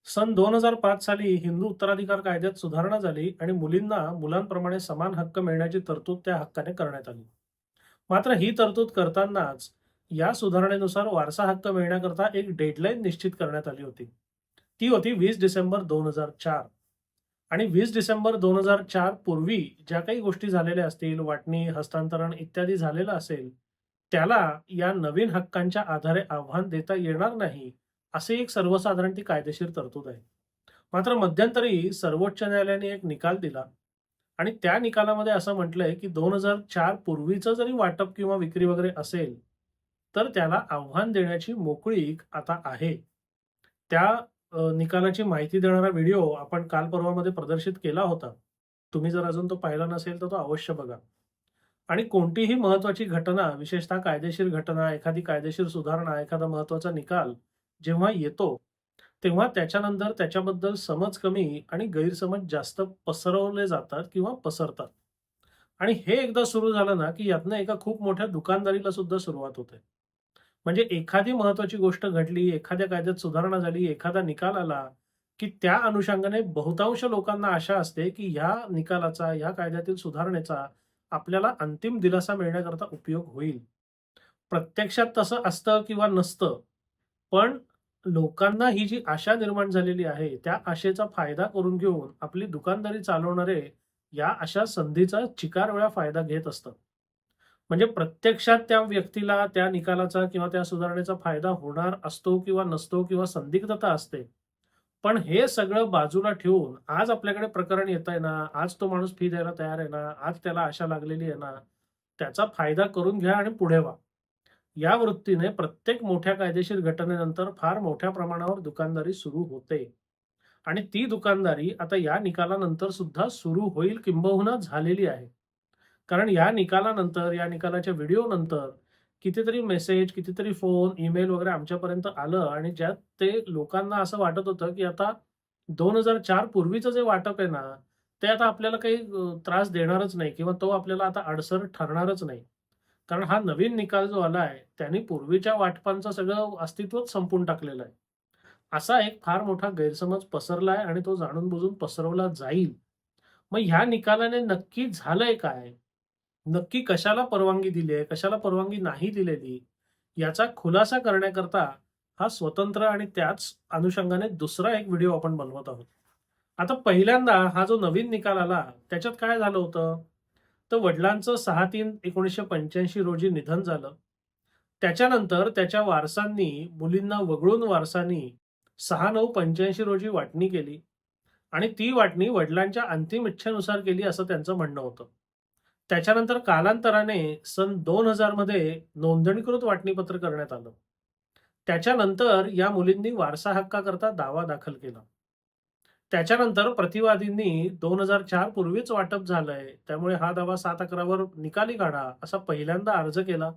सन 2005 साली हिंदू उत्तराधिकार कायद्यात सुधारणा झाली आणि मुलींना मुलांप्रमाणे समान हक्क मिळण्याची तरतूद त्या हक्काने करण्यात आली. मात्र ही तरतूद करतानाच या सुधारणेनुसार वारसा हक्क मिळण्याकरता एक डेडलाईन निश्चित करण्यात आली होती. ती होती 20 डिसेंबर 2004. आणि 20 डिसेंबर 2004 पूर्वी ज्या काही गोष्टी झालेल्या असतील, वाटणी, हस्तांतरण इत्यादी झालेलं असेल, त्याला या नवीन हक्कांच्या आधारे आव्हान देता येणार नाही, असे एक सर्वसाधारण ती कायदेशीर तरतूद आहे. मात्र मध्यंतरी सर्वोच्च न्यायालयाने एक निकाल दिला आणि त्या निकालामध्ये असं म्हटलंय, की 2004 पूर्वीचं जरी वाटप किंवा विक्री वगैरे असेल, तर त्याला आव्हान देण्याची मोकळीक आता आहे. त्या निकालाची माहिती देणारा व्हिडिओ आपण काल परवामध्ये प्रदर्शित केला होता. तुम्ही जर अजून तो पाहिला नसेल, तर तो अवश्य बघा. आणि कोणतीही महत्त्वाची घटना, विशेषतः कायदेशीर घटना, एखादी कायदेशीर सुधारणा, एखादा महत्त्वाचा निकाल जेव्हा येतो, तेव्हा त्याच्यानंतर त्याच्याबद्दल समज कमी आणि गैरसमज जास्त पसरवले जातात किंवा पसरतात. आणि हे एकदा सुरू झालं ना, की यातनं एका खूप मोठ्या दुकानदारीला सुद्धा सुरुवात होते. म्हणजे एखादी महत्त्वाची गोष्ट घडली, एखाद्या कायद्यात सुधारणा झाली, एखादा निकाल आला, की त्या अनुषंगाने बहुतांश लोकांना आशा असते, की ह्या निकालाचा, ह्या कायद्यातील सुधारणेचा आपल्याला अंतिम दिलासा मिळण्याकरता उपयोग होईल. प्रत्यक्षात तसं असतं किंवा नसतं. पण लोकांना ही जी आशा निर्माण झालेली आहे, त्या आशेचा फायदा करून घेऊन आपली दुकानदारी चालवणारे या अशा संधीचा चिकार वेळा फायदा घेत असतात. म्हणजे प्रत्यक्षात त्या व्यक्तीला त्या निकालाचा किंवा त्या सुधारणेचा फायदा होणार असतो किंवा नसतो किंवा संदिग्धता असते. पण हे सगळं बाजूला ठेवून आज आपल्याकडे प्रकरण येतंय ना, आज तो माणूस फी द्यायला तयार आहे ना, आज त्याला आशा लागलेली आहे ना, त्याचा फायदा करून घ्या आणि पुढे व्हा. या वृत्तीने प्रत्येक मोठ्या कायदेशीर घटनेनंतर फार मोठ्या प्रमाणावर दुकानदारी सुरू होते. आणि ती दुकानदारी आता या निकालानंतर सुद्धा सुरू होईल किंबहुना झालेली आहे. कारण या निकालानंतर, या निकालाच्या व्हिडिओनंतर कितीतरी मेसेज, कितीतरी फोन, ईमेल वगैरे आमच्यापर्यंत आलं आणि ज्यात ते लोकांना असं वाटत होतं, की आता 2004 पूर्वीचं जे वाटप आहे ना, ते आता आपल्याला काही त्रास देणारच नाही किंवा तो आपल्याला आता अडसर ठरणारच नाही. कारण हा नवीन निकाल जो आलाय, त्याने पूर्वीच्या वाटपांचं सगळं अस्तित्वच संपवून टाकलेलं आहे. असा एक फार मोठा गैरसमज पसरलाय आणि तो जाणून-बुजून पसरवला जाईल. मग ह्या निकालाने नक्की झालंय काय? नक्की कशाला परवानगी दिली आहे, कशाला परवानगी नाही दिलेली, याचा खुलासा करण्याकरता हा स्वतंत्र आणि त्याच अनुषंगाने दुसरा एक व्हिडिओ आपण बनवत आहोत. आता पहिल्यांदा हा जो नवीन निकाल आला, त्याच्यात काय झालं होतं? तर वडिलांचं 6/3/1985 रोजी निधन झालं. त्याच्यानंतर त्याच्या वारसांनी मुलींना वगळून वारसांनी 6/9/85 रोजी वाटणी केली आणि ती वाटणी वडिलांच्या अंतिम इच्छेनुसार केली असं त्यांचं म्हणणं होतं. त्याच्यानंतर कालांतराने सन 2000 मध्ये नोंदणीकृत वाटणीपत्र करण्यात आलं. त्याच्यानंतर या मुलींनी वारसा हक्काकरता दावा दाखल केला. त्याच्यानंतर प्रतिवादींनी 2004 पूर्वीच वाटप झालंय, त्यामुळे हा दावा 7/11 वर निकाली काढा, असा पहिल्यांदा अर्ज केला.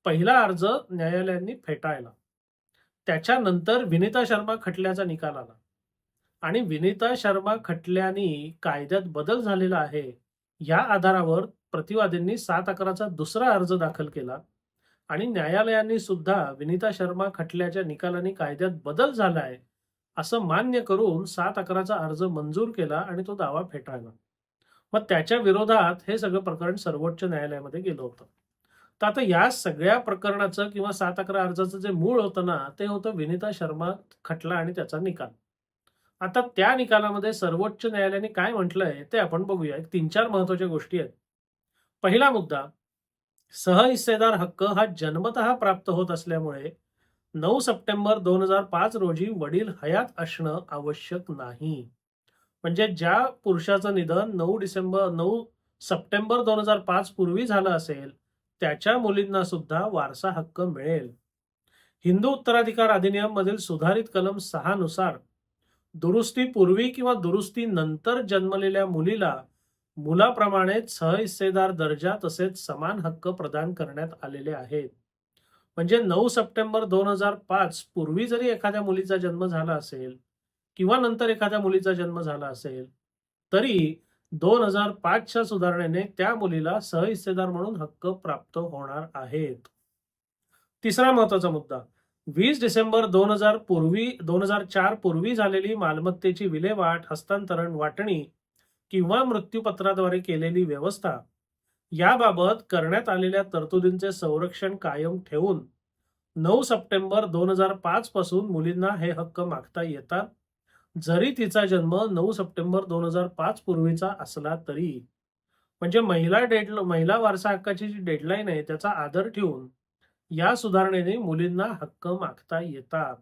पहिला अर्ज न्यायालयांनी फेटाळला. त्याच्यानंतर विनिता शर्मा खटल्याचा निकाल आला आणि विनिता शर्मा खटल्यानी कायद्यात बदल झालेला आहे, या आधारावर प्रतिवादींनी 7/11 दुसरा अर्ज दाखल केला आणि न्यायालयांनी सुद्धा विनिता शर्मा खटल्याच्या निकालाने कायद्यात बदल झाला आहे, असं मान्य करून 7/11 अर्ज मंजूर केला आणि तो दावा फेटाळला. मग त्याच्या विरोधात हे सगळं प्रकरण सर्वोच्च न्यायालयामध्ये गेलं होतं. तर आता या सगळ्या प्रकरणाचं किंवा 7/11 अर्जाचं जे मूळ होतं ना, ते होतं विनिता शर्मा खटला आणि त्याचा निकाल. आता त्या निकालामध्ये सर्वोच्च न्यायालयाने काय म्हटलंय ते आपण बघूया. एक 3-4 महत्त्वाच्या गोष्टी आहेत. पहिला मुद्दा, सहहिस्सेदार हक्क हा जन्मतः प्राप्त होत असल्यामुळे 9 सप्टेंबर 2005 रोजी वडील हयात असणं आवश्यक नाही. म्हणजे ज्या पुरुषाचं निधन 9 सप्टेंबर 2005 पूर्वी झालं असेल, त्याच्या मुलींना सुद्धा वारसा हक्क मिळेल. हिंदू उत्तराधिकार अधिनियम मधील सुधारित कलम 6 नुसार दुरुस्तीपूर्वी किंवा दुरुस्तीनंतर जन्मलेल्या मुलीला मुलाप्रमाणेच सहहिस्सेदार दर्जा तसेच समान हक्क प्रदान करण्यात आलेले आहेत. म्हणजे 9 सप्टेंबर 2005 पूर्वी जरी एखाद्या मुलीचा जन्म झाला असेल किंवा नंतर एखाद्या मुलीचा जन्म झाला असेल, तरी 2005 च्या सुधारणेने त्या मुलीला सहहिस्सेदार म्हणून हक्क प्राप्त होणार आहेत. तिसरा महत्त्वाचा मुद्दा, 20 डिसेंबर 2004 पूर्वी झालेली मालमत्तेची विल्हेवाट, हस्तांतरण, वाटणी किंवा मृत्यूपत्राद्वारे केलेली व्यवस्था याबाबत करण्यात आलेल्या तरतुदींचे संरक्षण कायम ठेवून 9 सप्टेंबर 2005 पासून मुलींना हे हक्क मागता येतात, जरी तिचा जन्म 9 सप्टेंबर 2005 पूर्वीचा असला तरी. म्हणजे महिला वारसा हक्काची जी डेडलाईन आहे त्याचा आदर ठेवून या सुधारणेने मुलींना हक्क मागता येतात.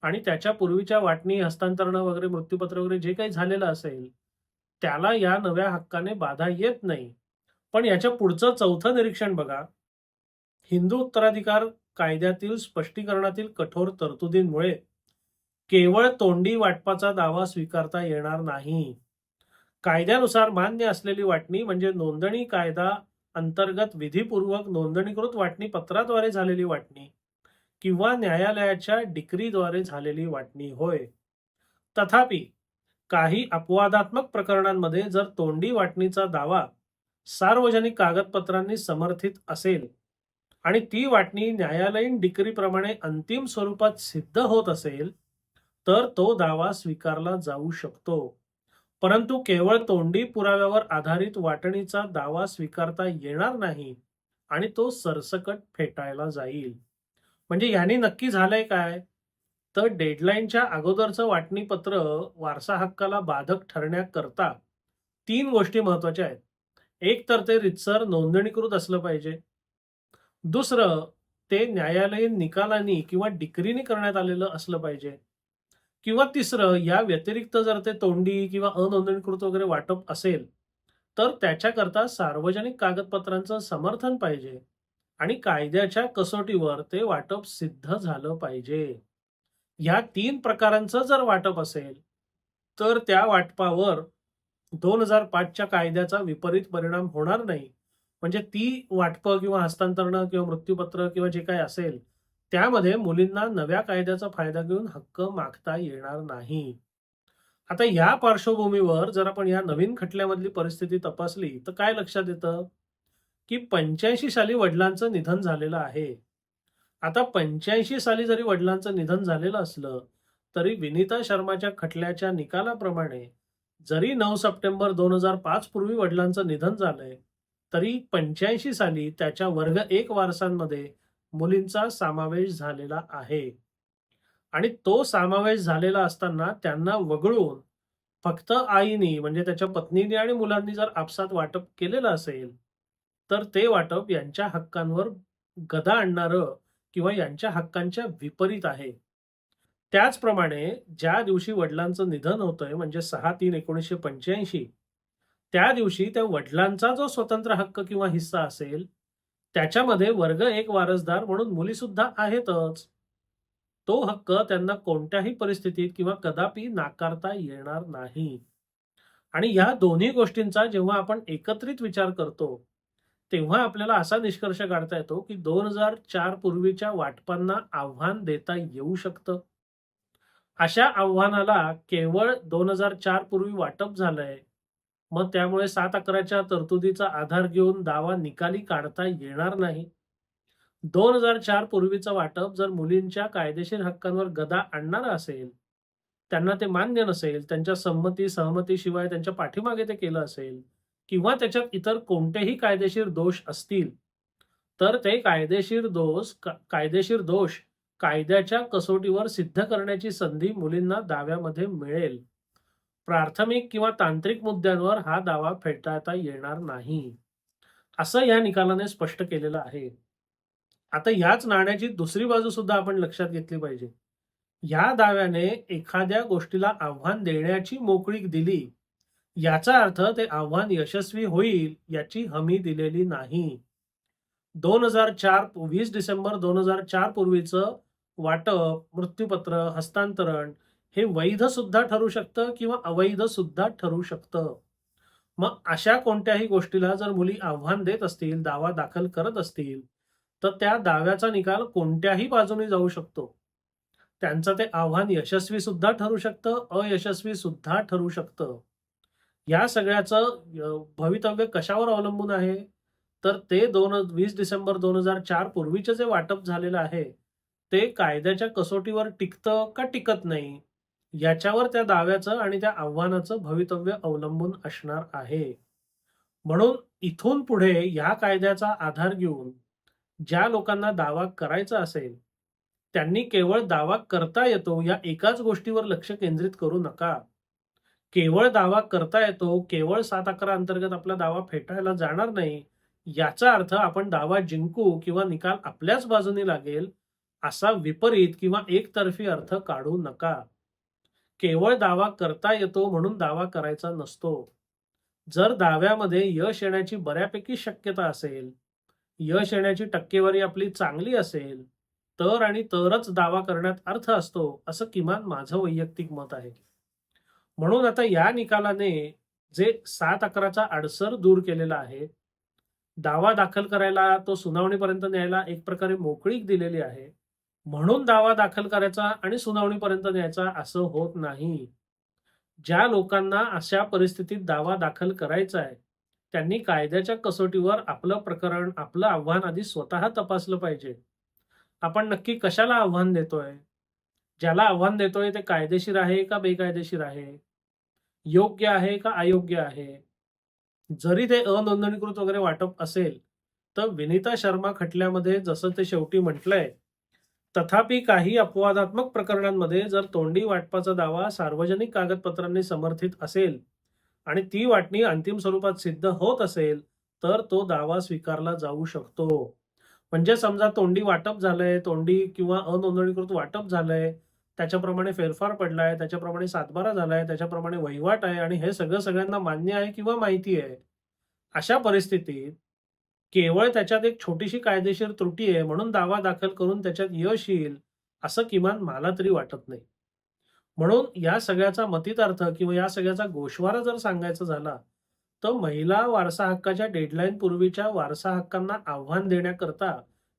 आणि त्याच्या पूर्वीच्या वाटणी, हस्तांतरण वगैरे, मृत्यूपत्र वगैरे जे काही झालेलं असेल, त्याला या नव्या हक्काने बाधा येत नाही. पण याच्या पुढचं चौथं निरीक्षण बघा. हिंदू उत्तराधिकार कायद्यातील स्पष्टीकरणातील कठोर तरतुदींमुळे केवळ तोंडी वाटपाचा दावा स्वीकारता येणार नाही. कायद्यानुसार मान्य असलेली वाटणी म्हणजे नोंदणी कायदा अंतर्गत विधिपूर्वक नोंदणीकृत वाटणी पत्राद्वारे झालेली वाटणी किंवा न्यायालयाच्या डिक्रीद्वारे झालेली वाटणी होय. तथापि काही अपवादात्मक प्रकरणांमध्ये जर तोंडी वाटणीचा दावा सार्वजनिक कागदपत्रांनी समर्थित असेल आणि ती वाटणी न्यायालयीन डिक्रीप्रमाणे अंतिम स्वरूपात सिद्ध होत असेल, तर तो दावा स्वीकारला जाऊ शकतो. परंतु केवळ तोंडी पुराव्यावर आधारित वाटणीचा दावा स्वीकारता येणार नाही आणि तो सरसकट फेटाळला जाईल. म्हणजे याने नक्की झालंय काय? तर डेडलाईनच्या अगोदरचं वाटणीपत्र वारसा हक्काला बाधक ठरण्याकरता 3 गोष्टी महत्वाच्या आहेत. एक तर ते रीतसर नोंदणीकृत असलं पाहिजे. दुसरं, ते न्यायालयीन निकालांनी किंवा डिक्रीने करण्यात आलेलं असलं पाहिजे. किंवा तिसरं, या व्यतिरिक्त जर ते तोंडी किंवा अनोंदणीकृत वगैरे वाटप असेल, तर त्याच्याकरता सार्वजनिक कागदपत्रांचं समर्थन पाहिजे आणि कायद्याच्या कसोटीवर ते वाटप सिद्ध झालं पाहिजे. या 3 प्रकारांचं जर वाटप असेल, तर त्या वाटपावर 2005च्या कायद्याचा विपरीत परिणाम होणार नाही. म्हणजे ती वाटपं किंवा हस्तांतरण किंवा मृत्यूपत्र किंवा जे काही असेल, त्यामध्ये मुलींना नव्या कायद्याचा फायदा घेऊन हक्क मागता येणार नाही. आता या पार्श्वभूमीवर जर आपण या नवीन खटल्यामधली परिस्थिती तपासली, तर काय लक्षात येतं, की 85 साली वडिलांचं निधन झालेलं आहे. आता 85 साली जरी वडिलांचं निधन झालेलं असलं, तरी विनीता शर्माच्या खटल्याच्या निकालाप्रमाणे जरी 9 सप्टेंबर 2005 पूर्वी वडिलांचं निधन झालंय, तरी 85 साली त्याच्या वर्ग 1 वारसांमध्ये मुलींचा समावेश झालेला आहे. आणि तो समावेश झालेला असताना त्यांना वगळून फक्त आईनी म्हणजे त्याच्या पत्नीने आणि मुलांनी जर आपसात वाटप केलेलं असेल, तर ते वाटप यांच्या हक्कांवर गदा आणणारं किंवा यांच्या हक्कांच्या विपरीत आहे. त्याचप्रमाणे ज्या दिवशी वडिलांचं निधन होतंय म्हणजे 6/3/1985, त्या दिवशी त्या वडिलांचा जो स्वतंत्र हक्क किंवा हिस्सा असेल, त्याच्यामध्ये वर्ग 1 वारसदार म्हणून मुलीसुद्धा आहेतच. तो हक्क त्यांना कोणत्याही परिस्थितीत किंवा कदापि नाकारता येणार नाही. आणि या दोन्ही गोष्टींचा जेव्हा आपण एकत्रित विचार करतो, तेव्हा आपल्याला असा निष्कर्ष काढता येतो, की 2004 पूर्वीच्या वाटपांना आव्हान देता येऊ शकतं. अशा आव्हानाला केवळ 2004 पूर्वी वाटप झालंय, मग त्यामुळे 7/11च्या तरतुदीचा आधार घेऊन दावा निकाली काढता येणार नाही. 2004 पूर्वीचं वाटप जर मुलींच्या कायदेशीर हक्कांवर गदा आणणारं असेल, त्यांना ते मान्य नसेल, त्यांच्या सहमतीशिवाय त्यांच्या पाठीमागे ते केलं असेल किंवा त्याच्यात इतर कोणतेही कायदेशीर दोष असतील, तर ते कायदेशीर दोष कायद्याच्या कसोटीवर सिद्ध करण्याची संधी मुलींना दाव्यामध्ये मिळेल. प्राथमिक किंवा तांत्रिक मुद्द्यांवर हा दावा फेटाळता येणार नाही, असं या निकालाने स्पष्ट केलेलं आहे. आता याच नाण्याची दुसरी बाजू सुद्धा आपण लक्षात घेतली पाहिजे. या दाव्याने एखाद्या गोष्टीला आव्हान देण्याची मोकळीक दिली, याचा अर्थ ते आव्हान यशस्वी होईल याची हमी दिलेली नाही. 20 डिसेंबर 2004 पूर्वीचं वाटप, मृत्यूपत्र, हस्तांतरण हे वैध सुद्धा ठरू शकतं किंवा अवैध सुद्धा ठरू शकतं. मग अशा कोणत्याही गोष्टीला जर मुली आव्हान देत असतील, दावा दाखल करत असतील, तर त्या दाव्याचा निकाल कोणत्याही बाजूने जाऊ शकतो. त्यांचं ते आव्हान यशस्वी सुद्धा ठरू शकतं, अयशस्वी सुद्धा ठरू शकतं. या सगळ्याचं भवितव्य कशावर अवलंबून आहे? तर ते 20 डिसेंबर 2004 पूर्वीचं जे वाटप झालेलं आहे, ते कायद्याच्या कसोटीवर टिकतं का टिकत नाही, याच्यावर त्या दाव्याचं आणि त्या आव्हानाचं भवितव्य अवलंबून असणार आहे. म्हणून इथून पुढे या कायद्याचा आधार घेऊन ज्या लोकांना दावा करायचा असेल, त्यांनी केवळ दावा करता येतो या एकाच गोष्टीवर लक्ष केंद्रित करू नका. केवळ दावा करता येतो, केवळ 7-11 अंतर्गत आपला दावा फेटाळला जाणार नाही, याचा अर्थ आपण दावा जिंकू किंवा निकाल आपल्याच बाजूने लागेल, असा विपरीत किंवा एकतर्फी अर्थ काढू नका. केवळ दावा करता येतो म्हणून दावा करायचा नसतो. जर दाव्यामध्ये यश येण्याची बऱ्यापैकी शक्यता असेल, यश येण्याची टक्केवारी आपली चांगली असेल, तर आणि तरच दावा करण्यात अर्थ असतो, असं किमान माझं वैयक्तिक मत आहे. म्हणून आता या निकालाने जे 7-11चा अडसर दूर केलेला आहे, दावा दाखल करायला, तो सुनावणीपर्यंत न्यायला एक प्रकारे मोकळीक दिलेली आहे. म्हणून दावा दाखल करायचा आणि सुनावणीपर्यंत न्यायचा असं होत नाही. ज्या लोकांना अशा परिस्थितीत दावा दाखल करायचा आहे, त्यांनी कायद्याच्या कसोटीवर आपलं प्रकरण, आपलं आव्हान आधी स्वतः तपासलं पाहिजे. आपण नक्की कशाला आव्हान देतोय? ज्याला आव्हान देतोय ते कायदेशीर आहे का बेकायदेशीर आहे? योग्य आहे का अयोग्य आहे? जरी ते अनोंदणीकृत वगैरे वाटप असेल, तर विनिता शर्मा खटल्यामध्ये जसं ते शेवटी म्हटलंय, तथापि काही अपवादात्मक प्रकरणांमध्ये जर तोंडी वाटपाचा दावा सार्वजनिक कागदपत्रांनी समर्थित असेल आणि ती वाटणी अंतिम स्वरूपात सिद्ध होत असेल, तर तो दावा स्वीकारला जाऊ शकतो. म्हणजे समजा तोंडी वाटप झालंय, तोंडी किंवा अनोंदणीकृत वाटप झालंय, त्याच्याप्रमाणे फेरफार पडलाय, त्याच्याप्रमाणे सातबारा झालाय, त्याच्याप्रमाणे वहिवाट आहे आणि हे सगळं सगळ्यांना मान्य आहे किंवा माहिती आहे. अशा परिस्थितीत केवळ त्याच्यात एक छोटीशी कायदेशीर त्रुटी आहे म्हणून दावा दाखल करून त्याच्यात यश येईल, असं किमान मला तरी वाटत नाही. म्हणून या सगळ्याचा मतितार्थ किंवा या सगळ्याचा गोषवारा जर सांगायचा झाला, तर महिला वारसा हक्काच्या डेडलाईन पूर्वीच्या वारसा हक्कांना आव्हान देण्याकरता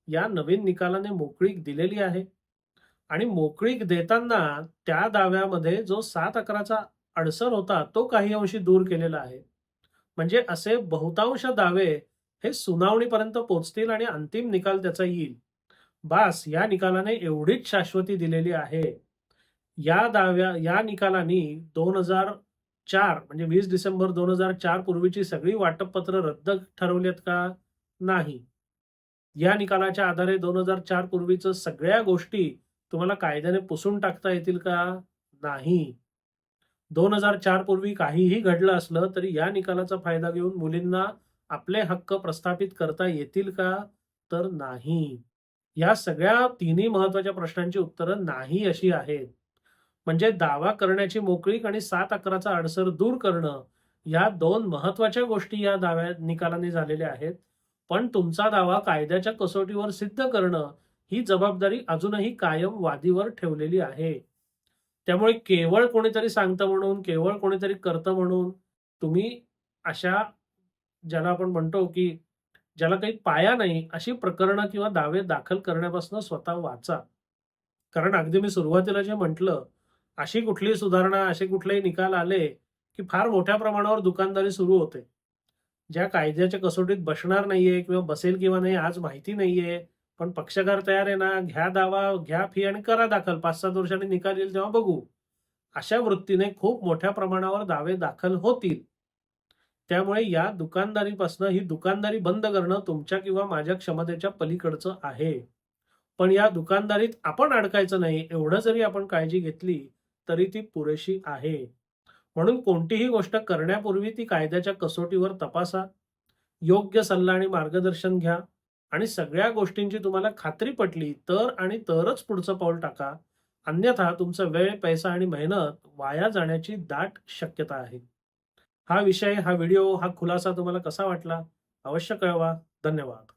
या नवीन निकालाने मोकळीक दिलेली आहे. आणि मोकळीक देताना त्या दाव्यामध्ये जो 7-11चा अडसर होता, तो काही अंशी दूर केलेला आहे. म्हणजे असे बहुतांश दावे हे सुनावणीपर्यंत पोहोचतील आणि अंतिम निकाल त्याचा येईल. बास, या निकालाने एवढीच शाश्वती दिलेली आहे. या निकालाने 2004 म्हणजे 20 डिसेंबर 2004 पूर्वीची सगळी वाटपपत्र रद्द ठरवलीत का? नाही. या निकालाच्या आधारे 2004 पूर्वीचं सगळ्या गोष्टी तुम्हाला कायद्याने पुसून टाकता येतील का? नाही. 2004 पूर्वी काहीही घडलं असलं तरी या निकालाचा फायदा घेऊन मुलींना आपले हक्क प्रस्थापित करता येतील का? तर नाही. या सगळ्या तिन्ही महत्त्वाच्या प्रश्नांची उत्तरं नाही अशी आहेत. म्हणजे दावा करण्याची मोकळीक आणि 7-11चा अडसर दूर करणं, या 2 महत्त्वाच्या गोष्टी या निकालाने झालेल्या आहेत. पण तुमचा दावा कायद्याच्या कसोटीवर सिद्ध करणं, ही जबाबदारी अजूनही कायम वादीवर ठेवलेली आहे. त्यामुळे केवळ कोणीतरी सांगतं म्हणून, केवळ कोणीतरी करतं म्हणून तुम्ही अशा, ज्याला आपण म्हणतो, की ज्याला काही पाया नाही, अशी प्रकरणं किंवा दावे दाखल करण्यापासून स्वतः वाचा. कारण अगदी मी सुरुवातीला जे म्हटलं, अशी कुठलीही सुधारणा, असे कुठलेही निकाल आले, की फार मोठ्या प्रमाणावर दुकानदारी सुरू होते. ज्या कायद्याच्या कसोटीत बसणार नाहीये किंवा बसेल किंवा नाही आज माहिती नाहीये, पण पक्षकार तयार आहे ना, घ्या दावा, घ्या फी आणि करा दाखल. 5-7 वर्षांनी निकाल येईल तेव्हा बघू. अशा वृत्तीने खूप मोठ्या प्रमाणावर दावे दाखल होतील. त्यामुळे या दुकानदारीपासून ही दुकानदारी बंद करणं तुमच्या किंवा माझ्या क्षमतेच्या पलीकडचं आहे. पण या दुकानदारीत आपण अडकायचं नाही, एवढं जरी आपण काळजी घेतली, तरी ती पुरेशी आहे. म्हणून कोणतीही गोष्ट करण्यापूर्वी ती कायद्याच्या कसोटीवर तपासा, योग्य सल्ला आणि मार्गदर्शन घ्या आणि सगळ्या गोष्टींची तुम्हाला खात्री पटली तर आणि तरच पुढचं पाऊल टाका. अन्यथा तुमचा वेळ, पैसा आणि मेहनत वाया जाण्याची दाट शक्यता आहे. हा विषय, हा व्हिडिओ, हा खुलासा तुम्हाला कसा वाटला? अवश्य कळवा. धन्यवाद.